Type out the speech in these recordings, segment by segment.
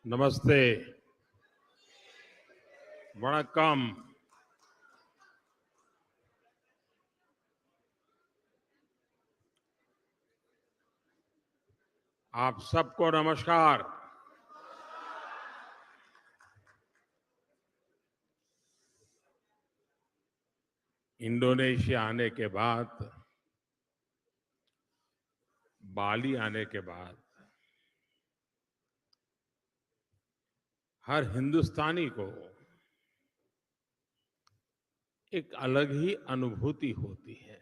नमस्ते, वणक्कम। आप सबको नमस्कार। इंडोनेशिया आने के बाद, बाली आने के बाद हर हिंदुस्तानी को एक अलग ही अनुभूति होती है,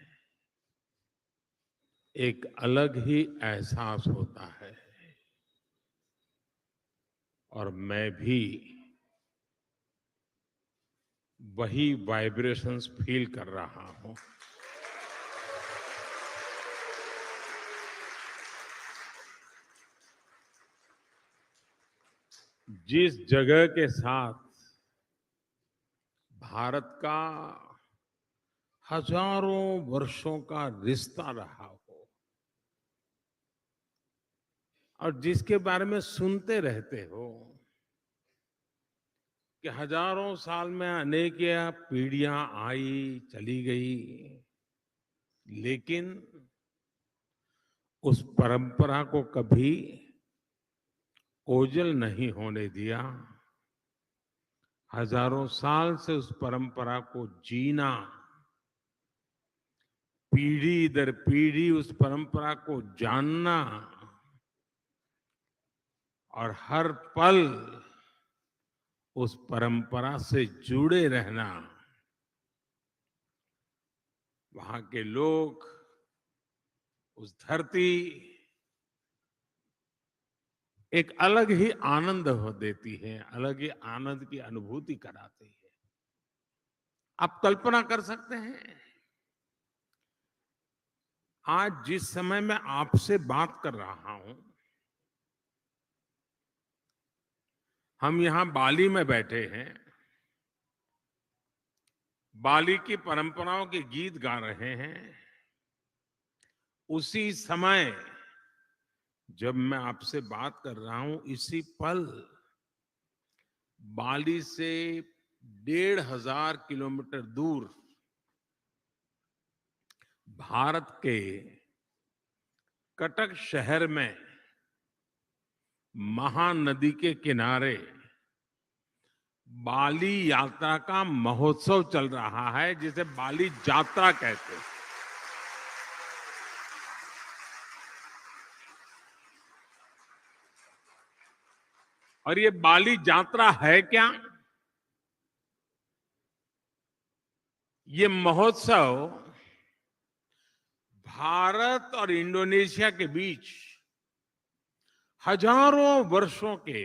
एक अलग ही एहसास होता है। और मैं भी वही वाइब्रेशंस फील कर रहा हूं। जिस जगह के साथ भारत का हजारों वर्षों का रिश्ता रहा हो और जिसके बारे में सुनते रहते हो कि हजारों साल में अनेक पीढ़ियां आई चली गई, लेकिन उस परंपरा को कभी ओझल नहीं होने दिया। हजारों साल से उस परंपरा को जीना, पीढ़ी दर पीढ़ी उस परंपरा को जानना और हर पल उस परंपरा से जुड़े रहना, वहां के लोग, उस धरती एक अलग ही आनंद हो देती है, अलग ही आनंद की अनुभूति कराती है। आप कल्पना कर सकते हैं, आज जिस समय मैं आपसे बात कर रहा हूं, हम यहां बाली में बैठे हैं, बाली की परंपराओं के गीत गा रहे हैं। उसी समय जब मैं आपसे बात कर रहा हूं, इसी पल बाली से 1,500 किलोमीटर दूर भारत के कटक शहर में महानदी के किनारे बाली यात्रा का महोत्सव चल रहा है, जिसे बाली यात्रा कहते हैं। और ये बाली यात्रा है क्या? ये महोत्सव भारत और इंडोनेशिया के बीच हजारों वर्षों के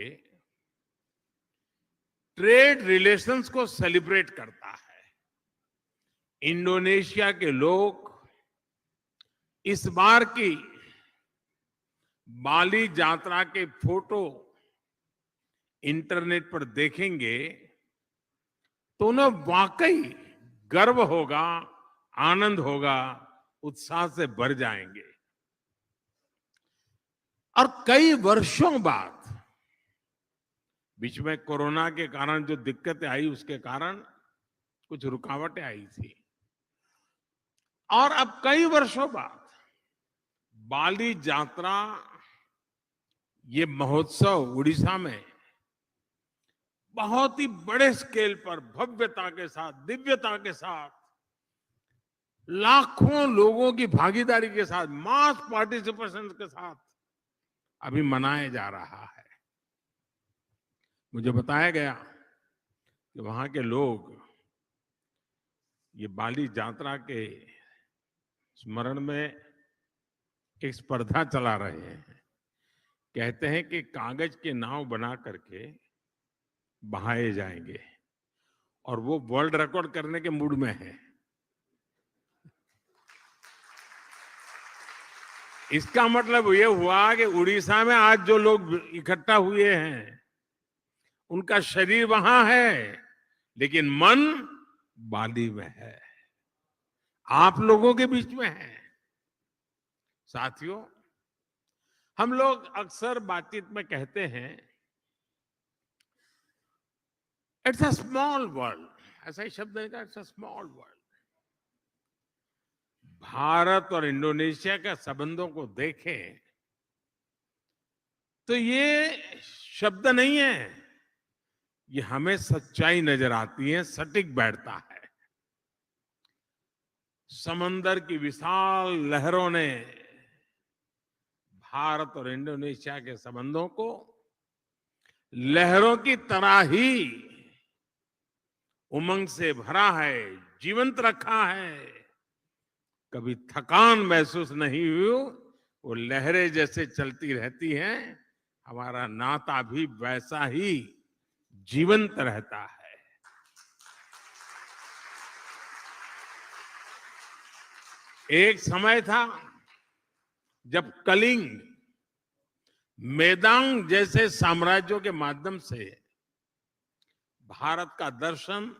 ट्रेड रिलेशंस को सेलिब्रेट करता है। इंडोनेशिया के लोग इस बार की बाली यात्रा के फोटो इंटरनेट पर देखेंगे तो उन्हें वाकई गर्व होगा, आनंद होगा, उत्साह से भर जाएंगे। और कई वर्षों बाद, बीच में कोरोना के कारण जो दिक्कतें आई, उसके कारण कुछ रुकावटें आई थी, और अब कई वर्षों बाद बाली यात्रा, ये महोत्सव उड़ीसा में बहुत ही बड़े स्केल पर भव्यता के साथ, दिव्यता के साथ, लाखों लोगों की भागीदारी के साथ, मास पार्टिसिपेशन के साथ अभी मनाया जा रहा है। मुझे बताया गया कि वहां के लोग ये बाली यात्रा के स्मरण में एक स्पर्धा चला रहे हैं। कहते हैं कि कागज के नाव बना करके बहाए जाएंगे, और वो वर्ल्ड रिकॉर्ड करने के मूड में है। इसका मतलब ये हुआ कि उड़ीसा में आज जो लोग इकट्ठा हुए हैं, उनका शरीर वहां है, लेकिन मन बाली में है, आप लोगों के बीच में है। साथियों, हम लोग अक्सर बातचीत में कहते हैं इट्स अ स्मॉल वर्ल्ड, ऐसा ही शब्द है, it's a small world. Bharat और इंडोनेशिया के संबंधों को देखें तो ये शब्द नहीं है, ये हमें सच्चाई नजर आती है, सटीक बैठता है। समंदर की विशाल लहरों ने भारत और इंडोनेशिया के संबंधों को लहरों की तरह ही उमंग से भरा है, जीवंत रखा है। कभी थकान महसूस नहीं हुई, वो लहरें जैसे चलती रहती हैं, हमारा नाता भी वैसा ही जीवंत रहता है। एक समय था जब कलिंग, मेदांग जैसे साम्राज्यों के माध्यम से भारत का दर्शन,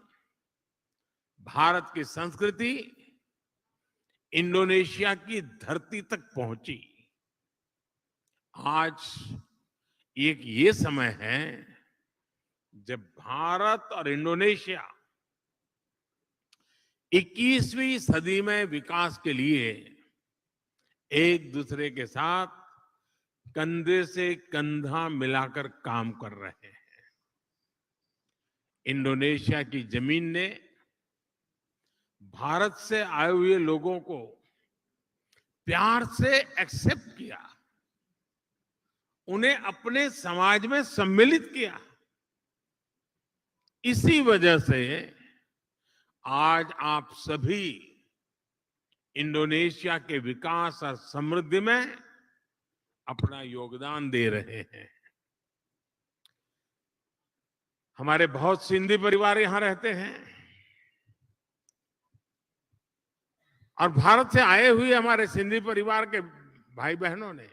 भारत की संस्कृति इंडोनेशिया की धरती तक पहुंची। आज एक ये समय है जब भारत और इंडोनेशिया 21वीं सदी में विकास के लिए एक दूसरे के साथ कंधे से कंधा मिलाकर काम कर रहे हैं। इंडोनेशिया की जमीन ने भारत से आए हुए लोगों को प्यार से एक्सेप्ट किया, उन्हें अपने समाज में सम्मिलित किया। इसी वजह से आज आप सभी इंडोनेशिया के विकास और समृद्धि में अपना योगदान दे रहे हैं। हमारे बहुत सिंधी परिवार यहां रहते हैं और भारत से आए हुए हमारे सिंधी परिवार के भाई बहनों ने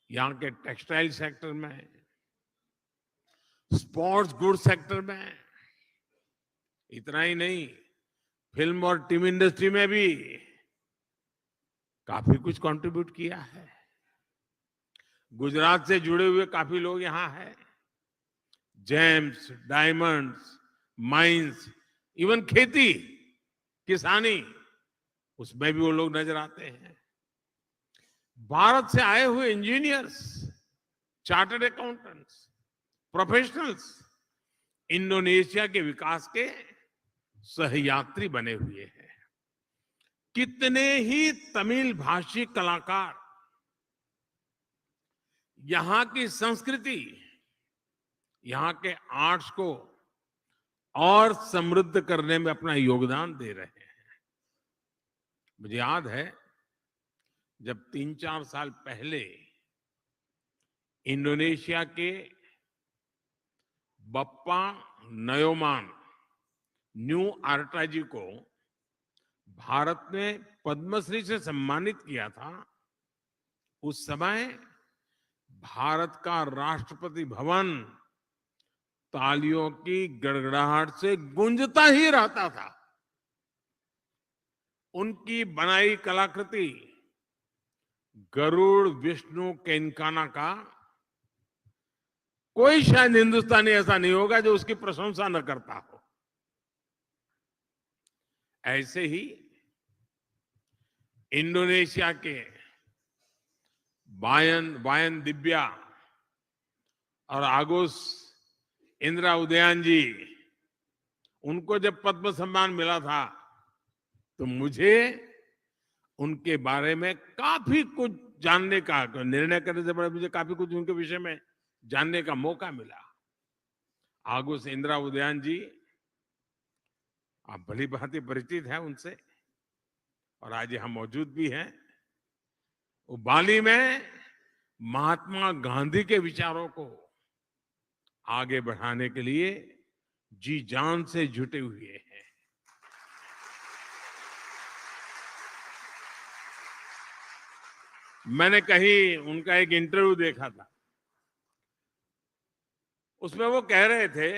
यहाँ के टेक्सटाइल सेक्टर में, स्पोर्ट्स गुड सेक्टर में, इतना ही नहीं, फिल्म और टीवी इंडस्ट्री में भी काफी कुछ कंट्रीब्यूट किया है। गुजरात से जुड़े हुए काफी लोग यहाँ हैं। जेम्स, डायमंड्स, माइंस, इवन खेती, किसानी, उसमें भी वो लोग नजर आते हैं। भारत से आए हुए engineers, chartered accountants, professionals Indonesia के विकास के सहयात्री बने हुए हैं। कितने ही तमिल भाषी कलाकार यहाँ की संस्कृति, यहाँ के आर्ट्स को और समृद्ध करने में अपना योगदान दे रहे हैं। मुझे याद है जब 3-4 साल पहले इंडोनेशिया के बप्पा नयोमान न्यू आर्टाजी को भारत ने पद्मश्री से सम्मानित किया था। उस समय भारत का राष्ट्रपति भवन तालियों की गड़गड़ाहट से गूंजता ही रहता था। उनकी बनाई कलाकृति गरुड़ विष्णु केनकाना का कोई शायद हिंदुस्तानी ऐसा नहीं होगा जो उसकी प्रशंसा न करता हो। ऐसे ही इंडोनेशिया के वायन दिव्या और आगुस इंदिरा उदयन जी, उनको जब पद्म सम्मान मिला था तो मुझे उनके बारे में काफी कुछ जानने का, निर्णय करने से पहले मुझे काफी कुछ उनके विषय में जानने का मौका मिला। आगुस इंदिरा उदयन जी, आप भली भांति परिचित हैं उनसे, और आज यहाँ मौजूद भी हैं। वो बाली में महात्मा गांधी के विचारों को आगे बढ़ाने के लिए जी जान से जुटे हुए हैं। मैंने कहीं उनका एक इंटरव्यू देखा था, उसमें वो कह रहे थे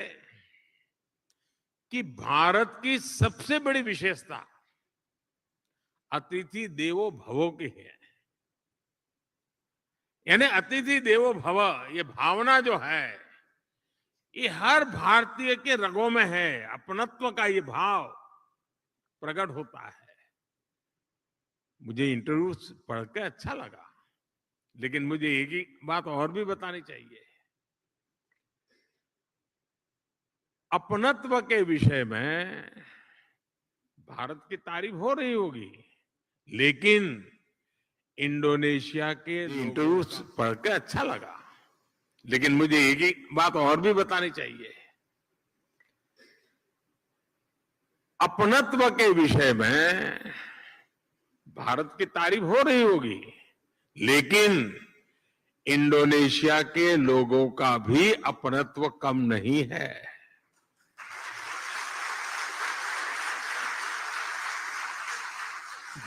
कि भारत की सबसे बड़ी विशेषता अतिथि देवो भव की है। यानी अतिथि देवो भव, ये भावना जो है, ये हर भारतीय के रगों में है। अपनत्व का ये भाव प्रकट होता है। मुझे इंटरव्यू पढ़ के अच्छा लगा, लेकिन मुझे एक ही बात और भी बतानी चाहिए। अपनत्व के विषय में भारत की तारीफ हो रही होगी, लेकिन इंडोनेशिया के इंटरव्यू पढ़ के अच्छा लगा, लेकिन मुझे एक ही बात और भी बतानी चाहिए। अपनत्व के विषय में भारत की तारीफ हो रही होगी, लेकिन इंडोनेशिया के लोगों का भी अपनत्व कम नहीं है।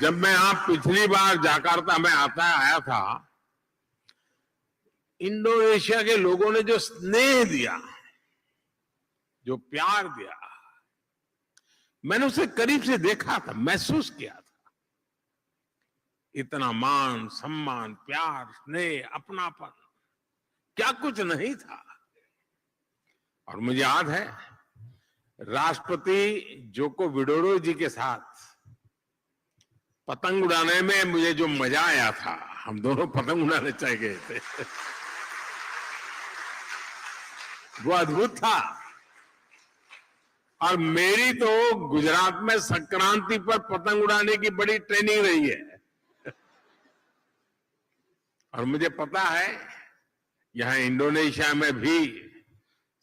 जब मैं आप पिछली बार जाकार्ता में आया था, इंडोनेशिया के लोगों ने जो स्नेह दिया, जो प्यार दिया, मैंने उसे करीब से देखा था, महसूस किया था। इतना मान, सम्मान, प्यार, स्नेह, अपनापन, क्या कुछ नहीं था। और मुझे याद है, राष्ट्रपति जोको विडोडो जी के साथ पतंग उड़ाने में मुझे जो मजा आया था, हम दोनों पतंग उड़ाने चले गए थे, वो अद्भुत था। और मेरी तो गुजरात में संक्रांति पर पतंग उड़ाने की बड़ी ट्रेनिंग रही है, और मुझे पता है यहां इंडोनेशिया में भी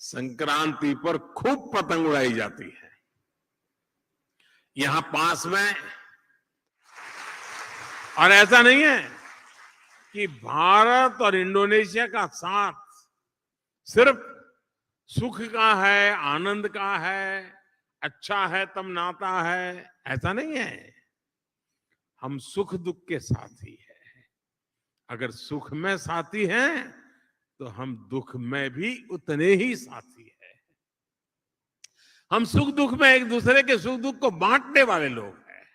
संक्रांति पर खूब पतंग उड़ाई जाती है। यहां पास में, और ऐसा नहीं है कि भारत और इंडोनेशिया का साथ सिर्फ सुख का है, आनंद का है, अच्छा है तब नाता है, ऐसा नहीं है। हम सुख दुख के साथी हैं। अगर सुख में साथी हैं तो हम दुख में भी उतने ही साथी हैं। हम सुख दुख में एक दूसरे के सुख दुख को बांटने वाले लोग हैं।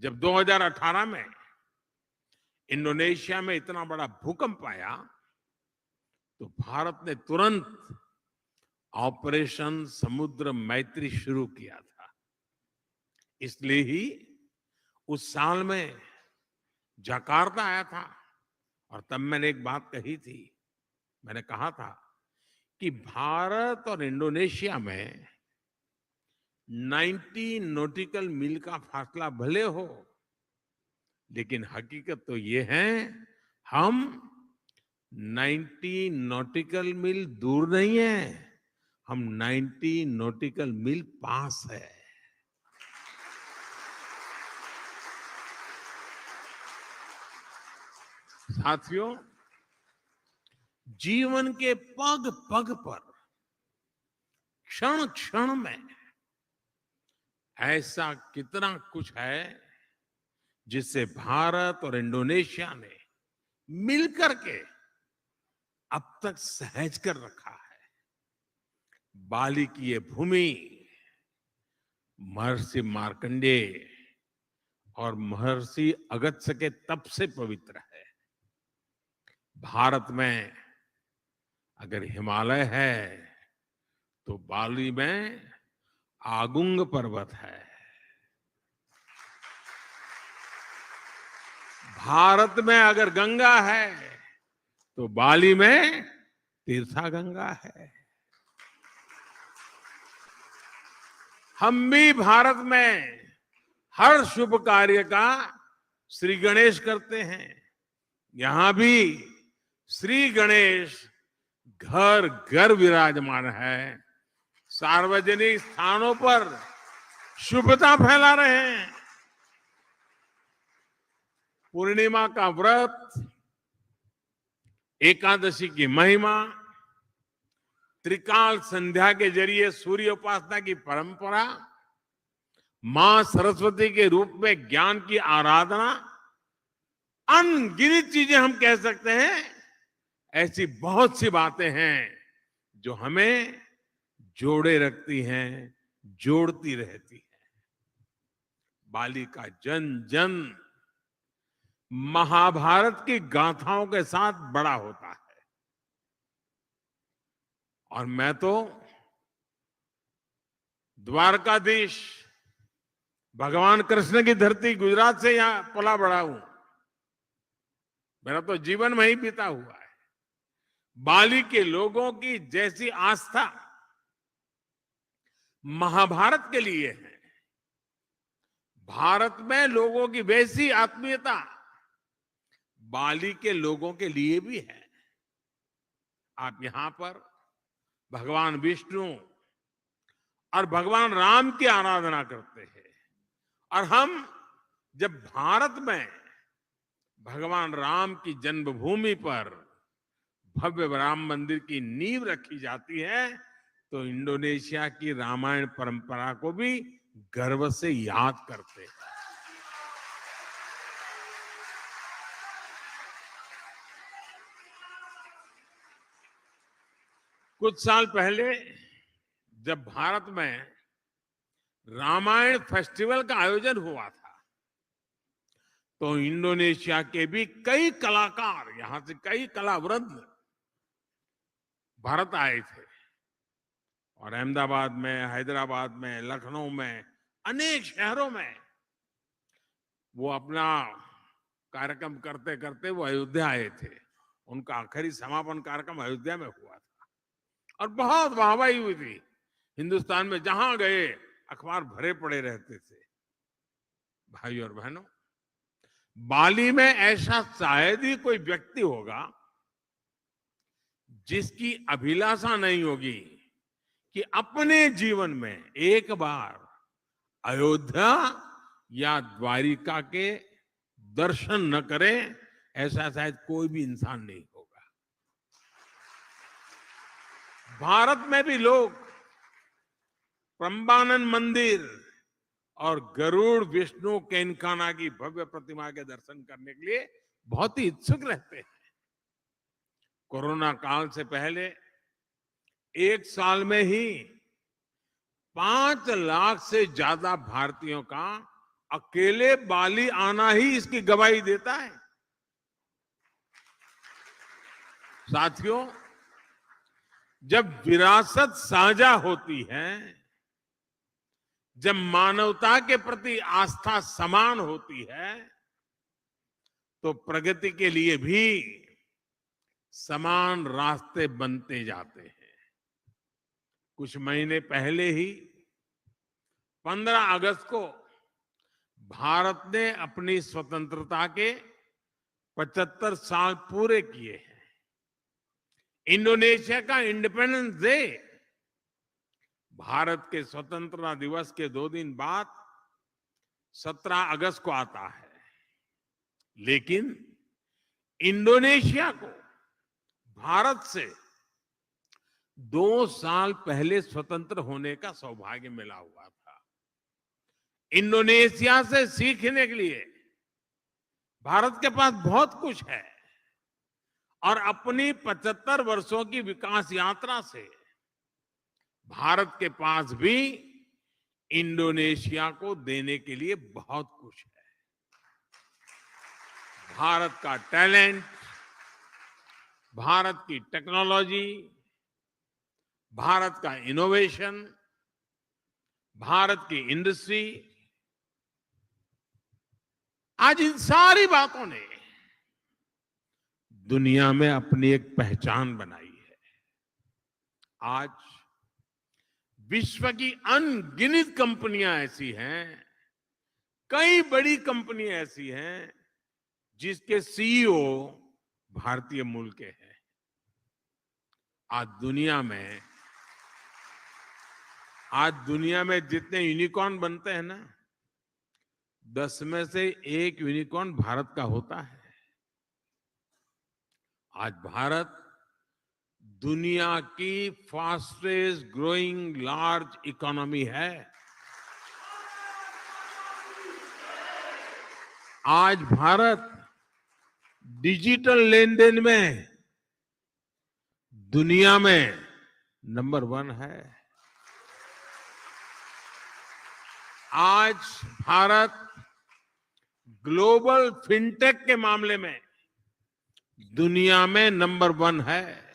जब 2018 में इंडोनेशिया में इतना बड़ा भूकंप आया, तो भारत ने तुरंत ऑपरेशन समुद्र मैत्री शुरू किया था। इसलिए ही उस साल में जकार्ता आया था, और तब मैंने एक बात कही थी। मैंने कहा था कि भारत और इंडोनेशिया में 90 नॉटिकल मील का फासला भले हो, लेकिन हकीकत तो ये है, हम 90 नॉटिकल मील दूर नहीं है, हम 90 नॉटिकल मील पास है। साथियों, जीवन के पग पग पर, क्षण क्षण में ऐसा कितना कुछ है जिससे भारत और इंडोनेशिया ने मिलकर के अब तक सहज कर रखा है। बाली की ये भूमि महर्षि मार्कंडेय और महर्षि अगस्त्य के तप से पवित्र है। भारत में अगर हिमालय है तो बाली में आगुंग पर्वत है। भारत में अगर गंगा है तो बाली में तीर्था गंगा है। हम भी भारत में हर शुभ कार्य का श्री गणेश करते हैं। यहां भी श्री गणेश घर घर विराजमान है। सार्वजनिक स्थानों पर शुभता फैला रहे हैं। पूर्णिमा का व्रत, एकादशी की महिमा, त्रिकाल संध्या के जरिए सूर्य उपासना की परंपरा, मां सरस्वती के रूप में ज्ञान की आराधना, अनगिनत चीजें हम कह सकते हैं। ऐसी बहुत सी बातें हैं जो हमें जोड़े रखती हैं, जोड़ती रहती हैं। बाली का जन जन महाभारत की गाथाओं के साथ बड़ा होता है, और मैं तो द्वारकाधीश भगवान कृष्ण की धरती गुजरात से यहां पला बड़ा हूं। मेरा तो जीवन वहीं बीता हुआ है। बाली के लोगों की जैसी आस्था महाभारत के लिए है, भारत में लोगों की वैसी आत्मीयता बाली के लोगों के लिए भी है। आप यहां पर भगवान विष्णु और भगवान राम की आराधना करते हैं, और हम जब भारत में भगवान राम की जन्मभूमि पर भव्य राम मंदिर की नींव रखी जाती है, तो इंडोनेशिया की रामायण परंपरा को भी गर्व से याद करते हैं। कुछ साल पहले जब भारत में रामायण फेस्टिवल का आयोजन हुआ था, तो इंडोनेशिया के भी कई कलाकार, यहां से कई कलावृंद भारत आए थे, और अहमदाबाद में, हैदराबाद में, लखनऊ में, अनेक शहरों में वो अपना कार्यक्रम करते करते वो अयोध्या आए थे। उनका आखिरी समापन कार्यक्रम अयोध्या में हुआ था और बहुत वाहवाही हुई थी। हिंदुस्तान में जहां गए अखबार भरे पड़े रहते थे। भाई और बहनों, बाली में ऐसा शायद ही कोई व्यक्ति होगा जिसकी अभिलाषा नहीं होगी कि अपने जीवन में एक बार अयोध्या या द्वारिका के दर्शन न करें, ऐसा शायद कोई भी इंसान नहीं होगा। भारत में भी लोग प्रम्बानन मंदिर और गरुड़ विष्णु केनकाना की भव्य प्रतिमा के दर्शन करने के लिए बहुत ही इच्छुक रहते हैं। कोरोना काल से पहले एक साल में ही 5 लाख से ज्यादा भारतीयों का अकेले बाली आना ही इसकी गवाही देता है। साथियों, जब विरासत साझा होती है, जब मानवता के प्रति आस्था समान होती है, तो प्रगति के लिए भी समान रास्ते बनते जाते हैं। कुछ महीने पहले ही 15 अगस्त को भारत ने अपनी स्वतंत्रता के 75 साल पूरे किए हैं। इंडोनेशिया का इंडिपेंडेंस डे भारत के स्वतंत्रता दिवस के 2 दिन बाद 17 अगस्त को आता है, लेकिन इंडोनेशिया को भारत से 2 साल पहले स्वतंत्र होने का सौभाग्य मिला हुआ था। इंडोनेशिया से सीखने के लिए भारत के पास बहुत कुछ है, और अपनी 75 वर्षों की विकास यात्रा से भारत के पास भी इंडोनेशिया को देने के लिए बहुत कुछ है। भारत का टैलेंट, भारत की टेक्नोलॉजी, भारत का इनोवेशन, भारत की इंडस्ट्री, आज इन सारी बातों ने दुनिया में अपनी एक पहचान बनाई है। आज विश्व की अनगिनत कंपनियां ऐसी हैं, कई बड़ी कंपनियां ऐसी हैं जिसके सीईओ भारतीय मूल के हैं। आज दुनिया में जितने यूनिकॉर्न बनते हैं ना, 10 में से 1 यूनिकॉर्न भारत का होता है। आज भारत दुनिया की फास्टेस्ट ग्रोइंग लार्ज इकोनॉमी है। आज भारत डिजिटल लेन देन में दुनिया में नंबर 1 है। आज भारत ग्लोबल फिनटेक के मामले में दुनिया में नंबर 1 है।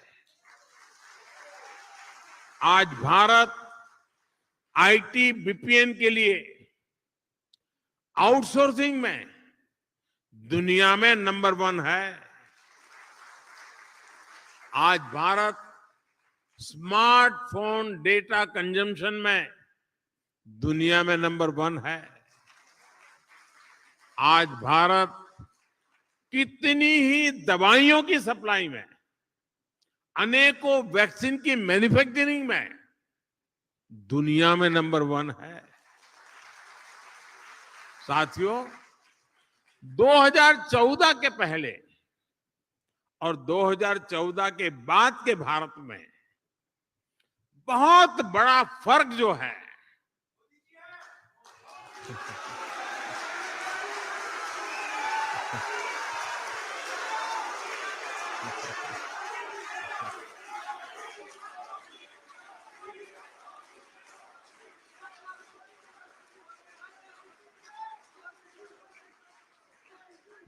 आज भारत आईटी बीपीएन के लिए आउटसोर्सिंग में दुनिया में नंबर 1 है। आज भारत स्मार्टफोन डेटा कंजम्पशन में दुनिया में नंबर 1 है। आज भारत कितनी ही दवाइयों की सप्लाई में, अनेकों वैक्सीन की मैन्युफैक्चरिंग में दुनिया में नंबर 1 है। साथियों, 2014 के पहले और 2014 के बाद के भारत में बहुत बड़ा फर्क जो है,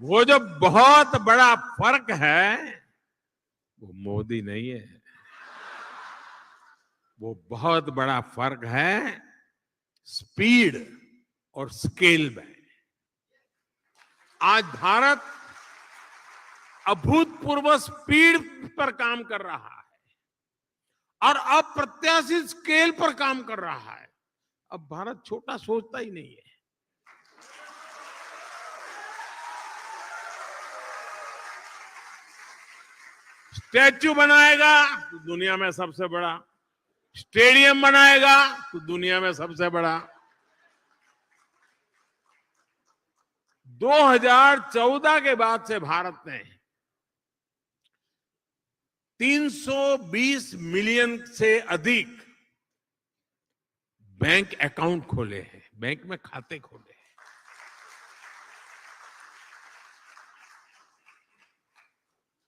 वो जो बहुत बड़ा फर्क है वो मोदी नहीं है, वो बहुत बड़ा फर्क है स्पीड और स्केल में। आज भारत अभूतपूर्व स्पीड पर काम कर रहा है और अप्रत्याशित स्केल पर काम कर रहा है। अब भारत छोटा सोचता ही नहीं है। स्टैच्यू बनाएगा तो दुनिया में सबसे बड़ा, स्टेडियम बनाएगा तो दुनिया में सबसे बड़ा। 2014 के बाद से भारत ने 320 मिलियन से अधिक बैंक अकाउंट खोले हैं, बैंक में खाते खोले हैं।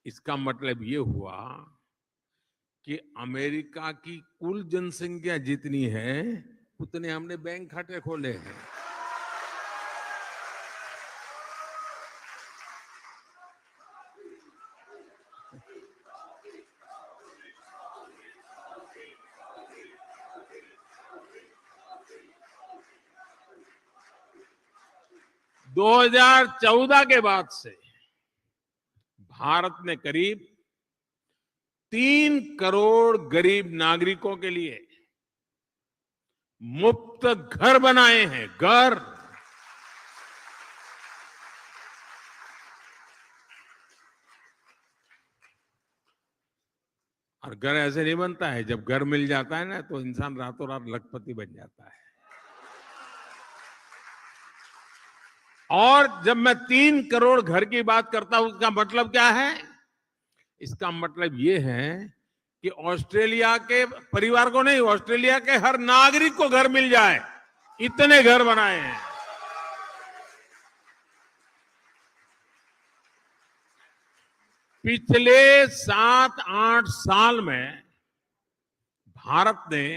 इसका मतलब ये हुआ कि अमेरिका की कुल जनसंख्या जितनी है उतने हमने बैंक खाते खोले हैं। दो 2014 के बाद से भारत ने करीब 3 करोड़ गरीब नागरिकों के लिए मुफ्त घर बनाए हैं। घर, और घर ऐसे नहीं बनता है, जब घर मिल जाता है ना तो इंसान रातों रात लखपति बन जाता है। और जब मैं 3 करोड़ घर की बात करता हूं, उसका मतलब क्या है? इसका मतलब ये है कि ऑस्ट्रेलिया के परिवार को नहीं, ऑस्ट्रेलिया के हर नागरिक को घर मिल जाए, इतने घर बनाए हैं। पिछले 7-8 साल में भारत ने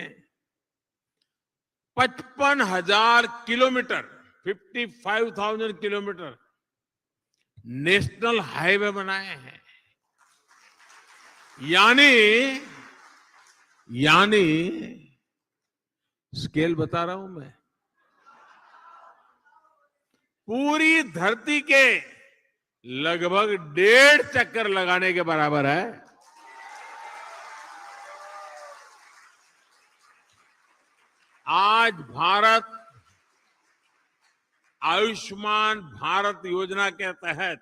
55,000 किलोमीटर, 55,000 किलोमीटर नेशनल हाईवे बनाए हैं। यानी स्केल बता रहा हूं मैं, पूरी धरती के लगभग 1.5 चक्कर लगाने के बराबर है। आज भारत आयुष्मान भारत योजना के तहत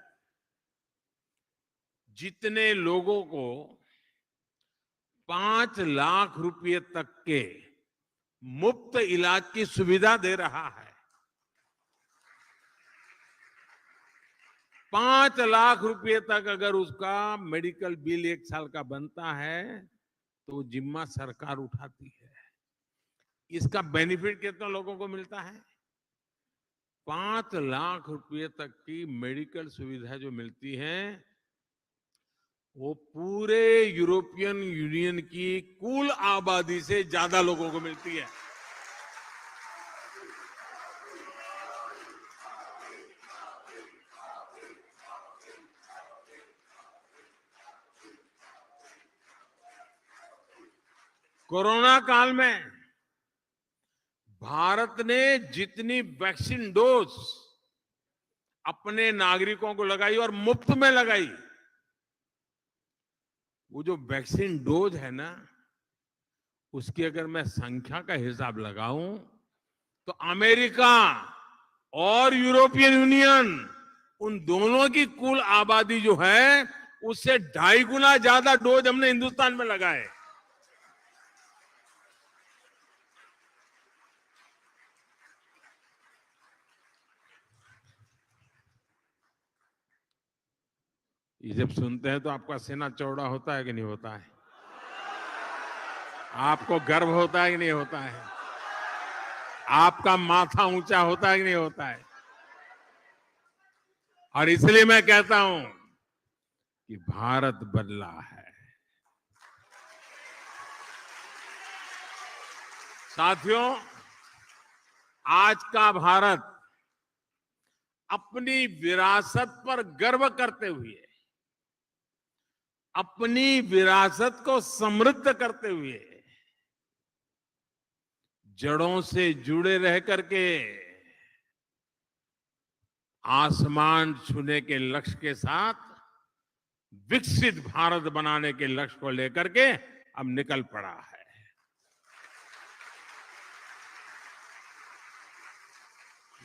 जितने लोगों को 5 लाख रुपए तक के मुफ्त इलाज की सुविधा दे रहा है, 5 लाख रुपए तक अगर उसका मेडिकल बिल 1 साल का बनता है तो जिम्मा सरकार उठाती है। इसका बेनिफिट कितना लोगों को मिलता है? 5 लाख रुपए तक की मेडिकल सुविधा जो मिलती है वो पूरे यूरोपियन यूनियन की कुल आबादी से ज्यादा लोगों को मिलती है। कोरोना काल में भारत ने जितनी वैक्सीन डोज अपने नागरिकों को लगाई और मुफ्त में लगाई, वो जो वैक्सीन डोज है ना, उसकी अगर मैं संख्या का हिसाब लगाऊं तो अमेरिका और यूरोपियन यूनियन, उन दोनों की कुल आबादी जो है उससे 2.5 गुना ज्यादा डोज हमने हिंदुस्तान में लगाए। ये जब सुनते हैं तो आपका सीना चौड़ा होता है कि नहीं होता है? आपको गर्व होता है कि नहीं होता है? आपका माथा ऊंचा होता है कि नहीं होता है? और इसलिए मैं कहता हूं कि भारत बदला है। साथियों, आज का भारत अपनी विरासत पर गर्व करते हुए, अपनी विरासत को समृद्ध करते हुए, जड़ों से जुड़े रह करके आसमान छूने के लक्ष्य के साथ विकसित भारत बनाने के लक्ष्य को लेकर के अब निकल पड़ा है।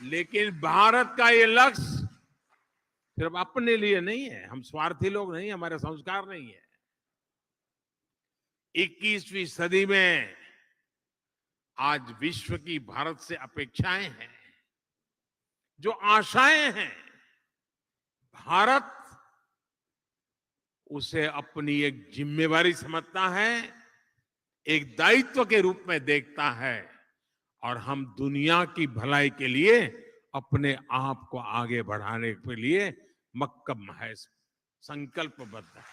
लेकिन भारत का ये लक्ष्य सिर्फ अपने लिए नहीं है, हम स्वार्थी लोग नहीं, हमारे संस्कार नहीं है। 21वीं सदी में आज विश्व की भारत से अपेक्षाएं हैं, जो आशाएं हैं, भारत उसे अपनी एक जिम्मेवारी समझता है, एक दायित्व के रूप में देखता है, और हम दुनिया की भलाई के लिए अपने आप को आगे बढ़ाने के लिए मक्कम है, संकल्पबद्ध है।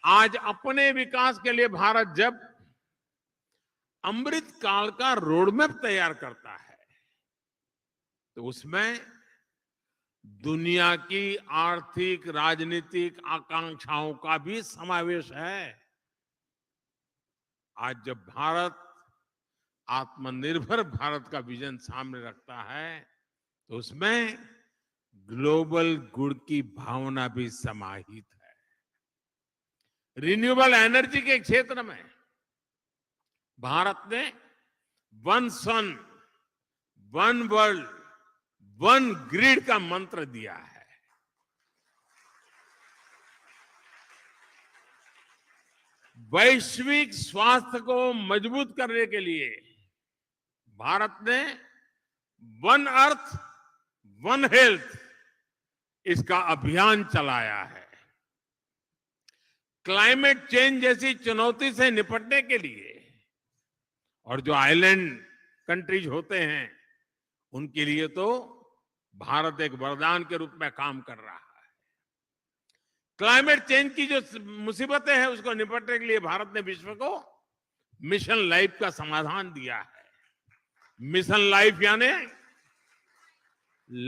आज अपने विकास के लिए भारत जब अमृत काल का रोडमैप तैयार करता है, तो उसमें दुनिया की आर्थिक राजनीतिक आकांक्षाओं का भी समावेश है। आज जब भारत आत्मनिर्भर भारत का विजन सामने रखता है, तो उसमें ग्लोबल गुड की भावना भी समाहित है। रिन्यूएबल एनर्जी के क्षेत्र में भारत ने वन सन, वन वर्ल्ड, वन ग्रिड का मंत्र दिया है। वैश्विक स्वास्थ्य को मजबूत करने के लिए भारत ने वन अर्थ, वन हेल्थ, इसका अभियान चलाया है। क्लाइमेट चेंज जैसी चुनौती से निपटने के लिए, और जो आइलैंड कंट्रीज होते हैं उनके लिए तो भारत एक वरदान के रूप में काम कर रहा है। क्लाइमेट चेंज की जो मुसीबतें हैं उसको निपटने के लिए भारत ने विश्व को मिशन लाइफ का समाधान दिया है। मिशन लाइफ यानी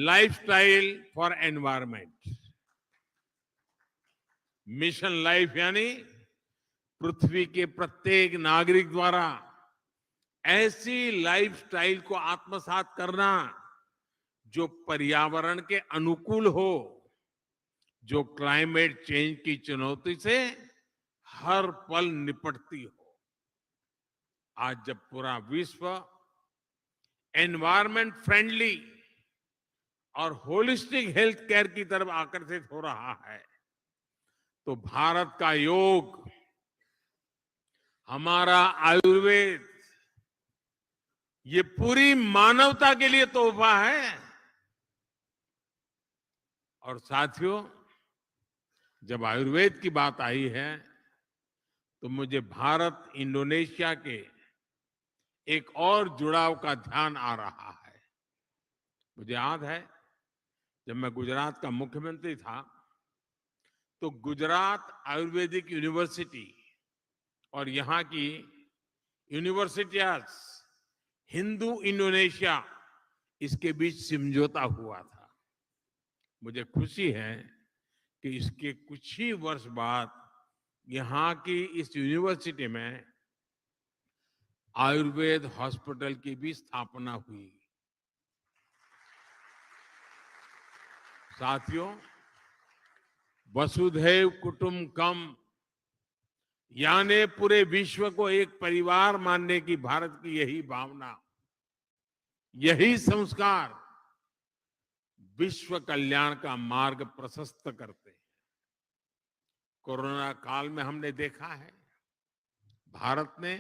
lifestyle for environment. Mission life यानी पृथ्वी के प्रत्येक नागरिक द्वारा ऐसी लाइफस्टाइल को आत्मसात करना जो पर्यावरण के अनुकूल हो, जो क्लाइमेट चेंज की चुनौती से हर पल निपटती हो। आज जब पूरा विश्व एनवायरमेंट फ्रेंडली और होलिस्टिक हेल्थ केयर की तरफ आकर्षित हो रहा है, तो भारत का योग, हमारा आयुर्वेद, ये पूरी मानवता के लिए तोहफा है। और साथियों, जब आयुर्वेद की बात आई है तो मुझे भारत इंडोनेशिया के एक और जुड़ाव का ध्यान आ रहा है। मुझे याद है जब मैं गुजरात का मुख्यमंत्री था तो गुजरात आयुर्वेदिक यूनिवर्सिटी और यहाँ की यूनिवर्सिटीज, हिंदू इंडोनेशिया, इसके बीच समझौता हुआ था। मुझे खुशी है कि इसके कुछ ही वर्ष बाद यहाँ की इस यूनिवर्सिटी में आयुर्वेद हॉस्पिटल की भी स्थापना हुई। साथियों, वसुधैव कुटुंबकम यानी पूरे विश्व को एक परिवार मानने की भारत की यही भावना, यही संस्कार विश्व कल्याण का मार्ग प्रशस्त करते हैं। कोरोना काल में हमने देखा है, भारत ने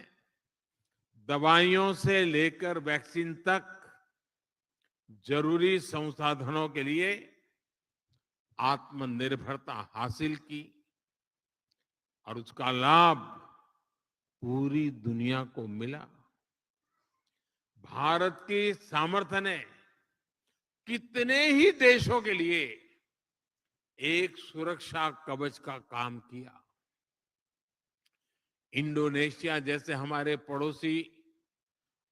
दवाइयों से लेकर वैक्सीन तक जरूरी संसाधनों के लिए आत्मनिर्भरता हासिल की और उसका लाभ पूरी दुनिया को मिला। भारत की सामर्थ्य ने कितने ही देशों के लिए एक सुरक्षा कवच का काम किया। इंडोनेशिया जैसे हमारे पड़ोसी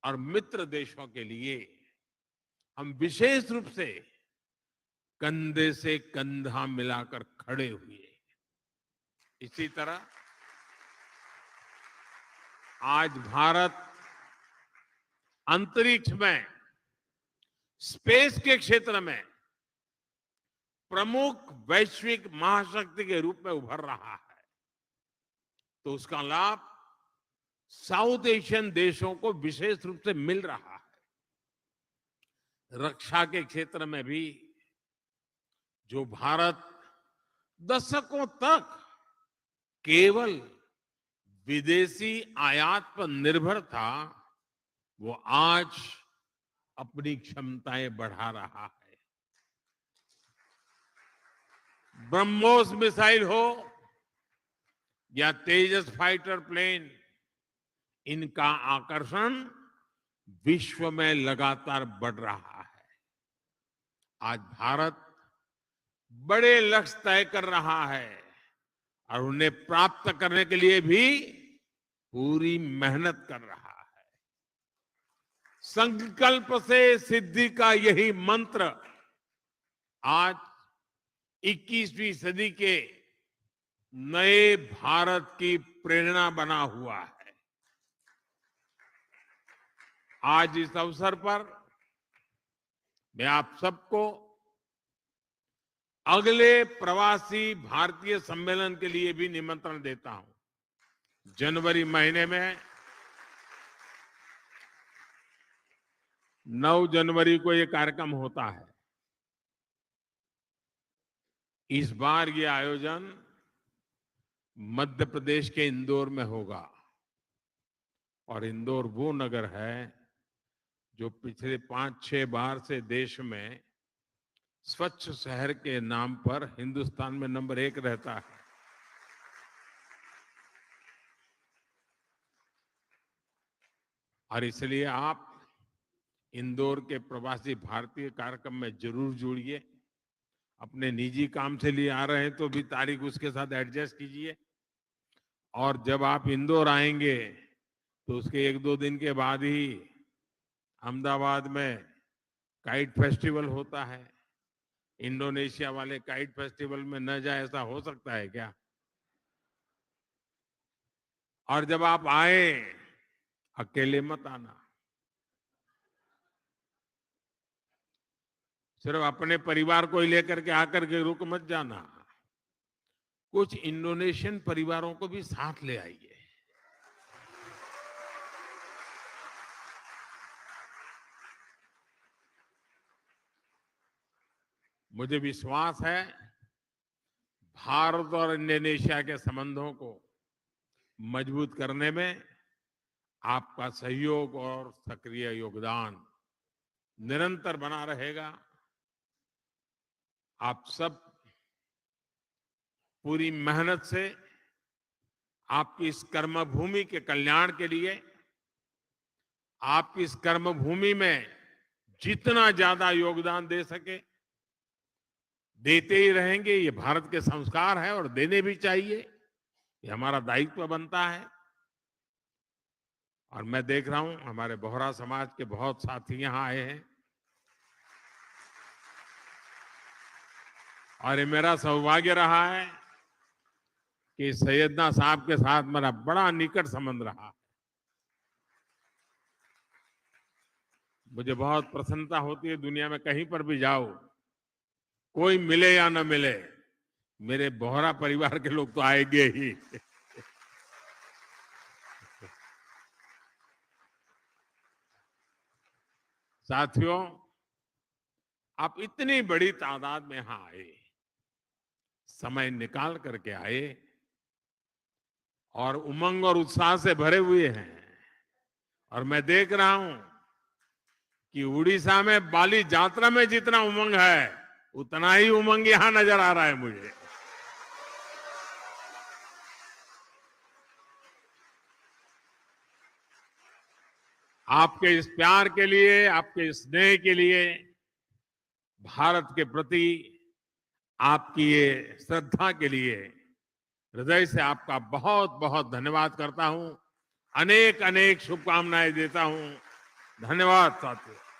और मित्र देशों के लिए हम विशेष रूप से कंधे से कंधा मिलाकर खड़े हुए। इसी तरह आज भारत अंतरिक्ष में, स्पेस के क्षेत्र में प्रमुख वैश्विक महाशक्ति के रूप में उभर रहा है, तो उसका लाभ साउथ एशियन देशों को विशेष रूप से मिल रहा है। रक्षा के क्षेत्र में भी जो भारत दशकों तक केवल विदेशी आयात पर निर्भर था, वो आज अपनी क्षमताएं बढ़ा रहा है। ब्रह्मोस मिसाइल हो या तेजस फाइटर प्लेन, इनका आकर्षण विश्व में लगातार बढ़ रहा है। आज भारत बड़े लक्ष्य तय कर रहा है और उन्हें प्राप्त करने के लिए भी पूरी मेहनत कर रहा है। संकल्प से सिद्धि का यही मंत्र आज 21वीं सदी के नए भारत की प्रेरणा बना हुआ है। आज इस अवसर पर मैं आप सबको अगले प्रवासी भारतीय सम्मेलन के लिए भी निमंत्रण देता हूं। जनवरी महीने में 9 जनवरी को यह कार्यक्रम होता है। इस बार ये आयोजन मध्य प्रदेश के इंदौर में होगा और इंदौर वो नगर है जो पिछले 5-6 बार से देश में स्वच्छ शहर के नाम पर हिंदुस्तान में नंबर 1 रहता है। और इसलिए आप इंदौर के प्रवासी भारतीय कार्यक्रम में जरूर जुड़िए। अपने निजी काम से लिए आ रहे हैं तो भी तारीख उसके साथ एडजस्ट कीजिए। और जब आप इंदौर आएंगे तो उसके 1-2 दिन के बाद ही अहमदाबाद में काइट फेस्टिवल होता है। इंडोनेशिया वाले काइट फेस्टिवल में न जाए ऐसा हो सकता है क्या? और जब आप आए, अकेले मत आना। सिर्फ अपने परिवार को ही लेकर के आकर के रुक मत जाना। कुछ इंडोनेशियन परिवारों को भी साथ ले आइए। मुझे विश्वास है भारत और इंडोनेशिया के संबंधों को मजबूत करने में आपका सहयोग और सक्रिय योगदान निरंतर बना रहेगा। आप सब पूरी मेहनत से आपकी इस कर्मभूमि के कल्याण के लिए, आपकी इस कर्मभूमि में जितना ज्यादा योगदान दे सके देते ही रहेंगे। ये भारत के संस्कार है और देने भी चाहिए, ये हमारा दायित्व बनता है। और मैं देख रहा हूं हमारे बोहरा समाज के बहुत साथी यहां आए हैं और ये मेरा सौभाग्य रहा है कि सैयदना साहब के साथ मेरा बड़ा निकट संबंध रहा। मुझे बहुत प्रसन्नता होती है, दुनिया में कहीं पर भी जाओ, कोई मिले या न मिले, मेरे बोहरा परिवार के लोग तो आएंगे ही। साथियों, आप इतनी बड़ी तादाद में यहां आए, समय निकाल करके आए और उमंग और उत्साह से भरे हुए हैं। और मैं देख रहा हूं कि उड़ीसा में बाली यात्रा में जितना उमंग है, उतना ही उमंग यहां नजर आ रहा है मुझे। आपके इस प्यार के लिए, आपके इस स्नेह के लिए, भारत के प्रति आपकी ये श्रद्धा के लिए हृदय से आपका बहुत बहुत धन्यवाद करता हूं। अनेक अनेक शुभकामनाएं देता हूं। धन्यवाद साथियों।